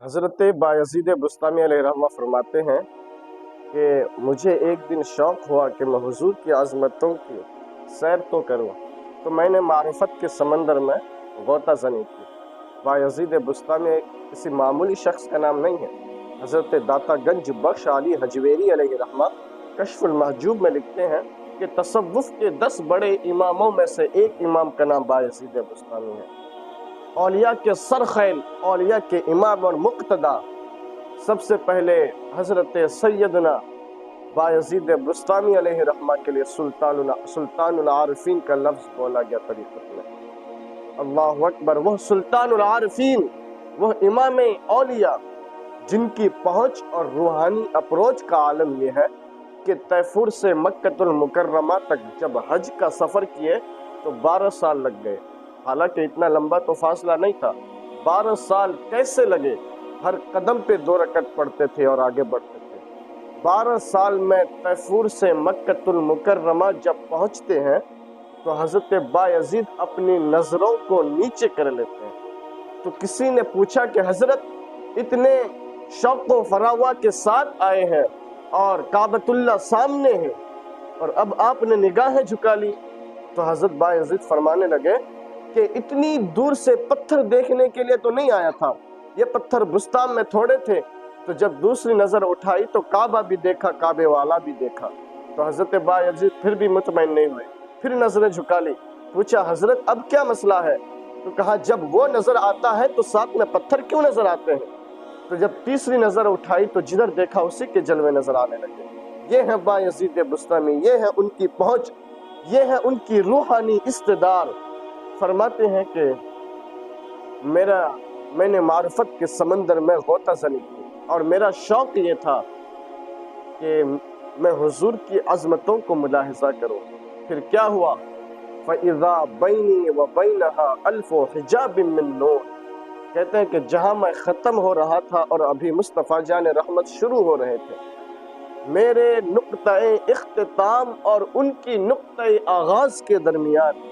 हज़रत बायज़ीद बुस्तामी अलैहिर्रहमा फरमाते हैं कि मुझे एक दिन शौक़ हुआ कि मैं हुज़ूर की आज़मतों की सैर तो करूं, तो मैंने मारिफत के समंदर में गोता ज़नी की। बायज़ीद बुस्तामी किसी मामूली शख्स का नाम नहीं है। हज़रत दाता गंज बख्श अली हजवेरी अलैहिर्रहमा कश्फुल महजूब में लिखते हैं कि तसव्वुफ़ के 10 बड़े इमामों में से एक इमाम का नाम बायज़ीद बुस्तामी है। औलिया के सरखैल, औलिया के इमाम और मुक्तदा, सबसे पहले हज़रत सैयदना बायज़ीद बुस्तामी अलैहिर्रहमा के लिए सुल्तानुल आरिफीन का लफ्ज़ बोला गया तरीक़त में। अल्लाहु अकबर। वह सुल्तानुल आरिफीन, वह इमाम औलिया जिनकी पहुँच और रूहानी अप्रोच का आलम यह है कि तैफूर से मक्कतुल मुकर्रमा तक जब हज का सफ़र किए तो 12 साल लग गए। हालांकि इतना लंबा तो फासला नहीं था। 12 साल कैसे लगे? हर कदम पे 2 रकत पढ़ते थे और आगे बढ़ते थे। 12 साल में तैफूर से मक्कतुल मुकर्रमा जब पहुंचते हैं तो हज़रत बायज़ीद अपनी नज़रों को नीचे कर लेते हैं। तो किसी ने पूछा कि हज़रत इतने शौक़ व फरावा के साथ आए हैं और काबतुल्लाह सामने है और अब आपने निगाहें झुका ली। तो हज़रत बायज़ीद फरमाने लगे कि इतनी दूर से पत्थर देखने के लिए तो नहीं आया था, ये पत्थर बुस्तान में थोड़े थे। तो जब दूसरी नज़र उठाई तो काबा भी देखा, काबे वाला भी देखा। तो हज़रत बायज़ीद फिर भी मुतमईन नहीं हुए, फिर नज़रें झुका ली। पूछा हज़रत अब क्या मसला है? तो कहा जब वो नज़र आता है तो साथ में पत्थर क्यों नज़र आते हैं? तो जब तीसरी नज़र उठाई तो जिधर देखा उसी के जलवे नज़र आने लगे। ये है बायज़ीद बुस्तामी, ये है उनकी पहुँच, ये है उनकी रूहानी इस्तेदार। फरमाते हैं कि मैंने मारिफत के समंदर में गोता ज़नी की और मेरा शौक़ ये था कि मैं हुजूर की अज़मतों को मुलाहिज़ा करूं। फिर क्या हुआ? फ़इज़ा बैनी व बैनहा अल्फ़ु हिजाबिन मिन नूर। कहते हैं कि जहां मैं ख़त्म हो रहा था और अभी मुस्तफ़ा जान रहमत शुरू हो रहे थे, मेरे नुक़्ता-ए इख्तिताम और उनकी नुक़्ता-ए आगाज़ के दरमियान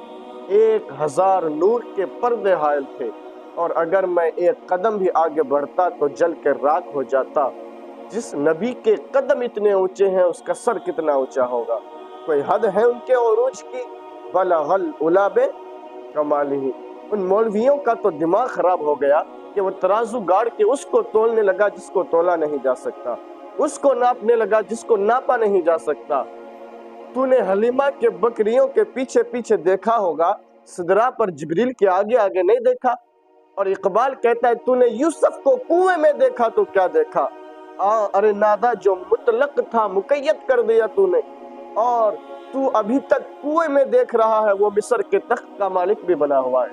1000 नूर के पर्दे हायल थे और अगर मैं एक कदम भी आगे बढ़ता तो जल के राख हो जाता। जिस नबी के कदम इतने ऊंचे हैं उसका सर कितना ऊंचा होगा? कोई हद है उनके उरूज की? बलगल उलाबे कमालिही। उन मौलवियों का तो दिमाग खराब हो गया कि वो तराजू गाड़ के उसको तोलने लगा जिसको तोला नहीं जा सकता, उसको नापने लगा जिसको नापा नहीं जा सकता। तूने हलीमा के बकरियों के पीछे पीछे देखा होगा, सिदरा पर जिब्रील के आगे आगे नहीं देखा। और इकबाल कहता है तूने यूसुफ को कुएं में देखा तो क्या देखा? अरे नादा जो मुतलक था मुकय्यद कर दिया तूने, और तू अभी तक कुएं में देख रहा है, वो मिस्र के तख्त का मालिक भी बना हुआ है।